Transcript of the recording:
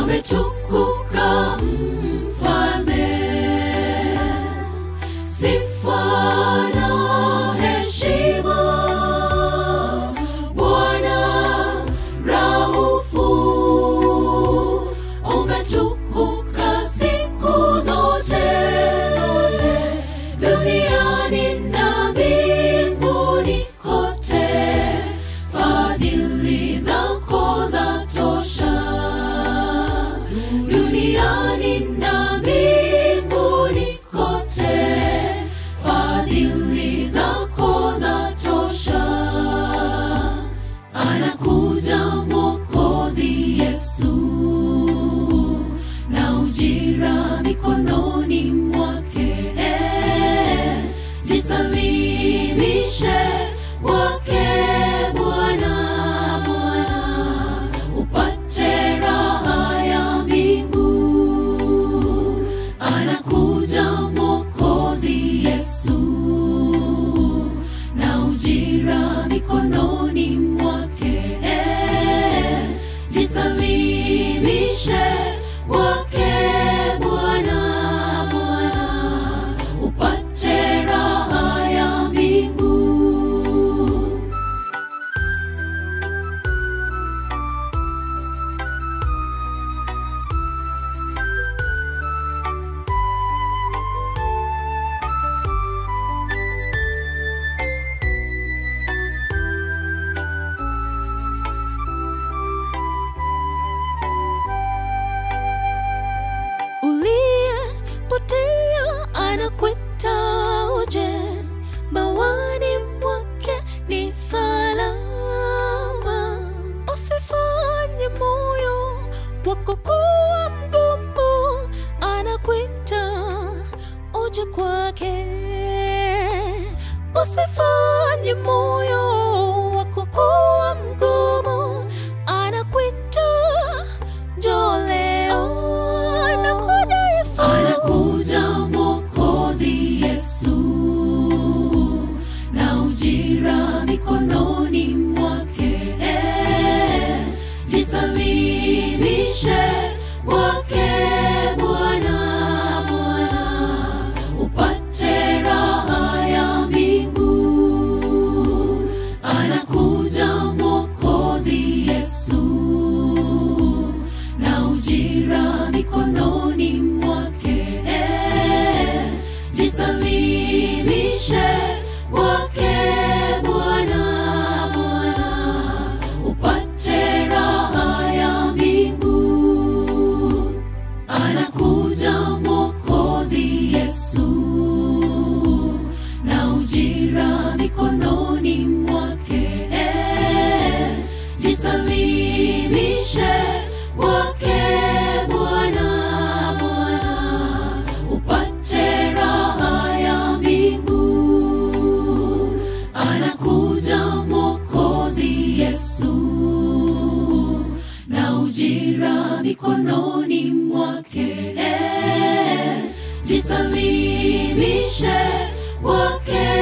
ametukuka mfalme. Sifa na heshima Bwana Raufu, umetukuka siku zote, duniani na mbinguni kote. Fadhili zako zatosha, duniani na mbinguni kote. Fadhili zako zatosha. Anakuja Mwokozi Yesu, na ujira mikononi mwake. Jisalimishe kwake Bwana, upate raha ya mbingu. Anakuja Mwokozi Yesu, na ujira mikononi mwake. Jisalimishe kwake Bwana, upate raha ya mbingu. Uliyepotea anakuita uje, bawani mwake ni salama. Usifanye moyo wako kuwa mgumu, anakuita uje kwake. Usifanye moyo wako kuwa mgumu, anakuita njoo leo. Anakuja Mwokozi Yesu, na ujira mikononi mwake. Jisalimishe kwake Bwana, upate raha ya mbingu. Anakuja Mwokozi Yesu, na ujira mikononi mwake. Jisalimishe kwake Bwana, upate raha ya mbingu. Anakuja Mwokozi Yesu, na ujira mikononi mwake. Jisalimishe kwake Bwana, upate raha ya mbingu. Anakuja Mwokozi Yesu, na ujira mikononi mwake. Jisalimishe kwake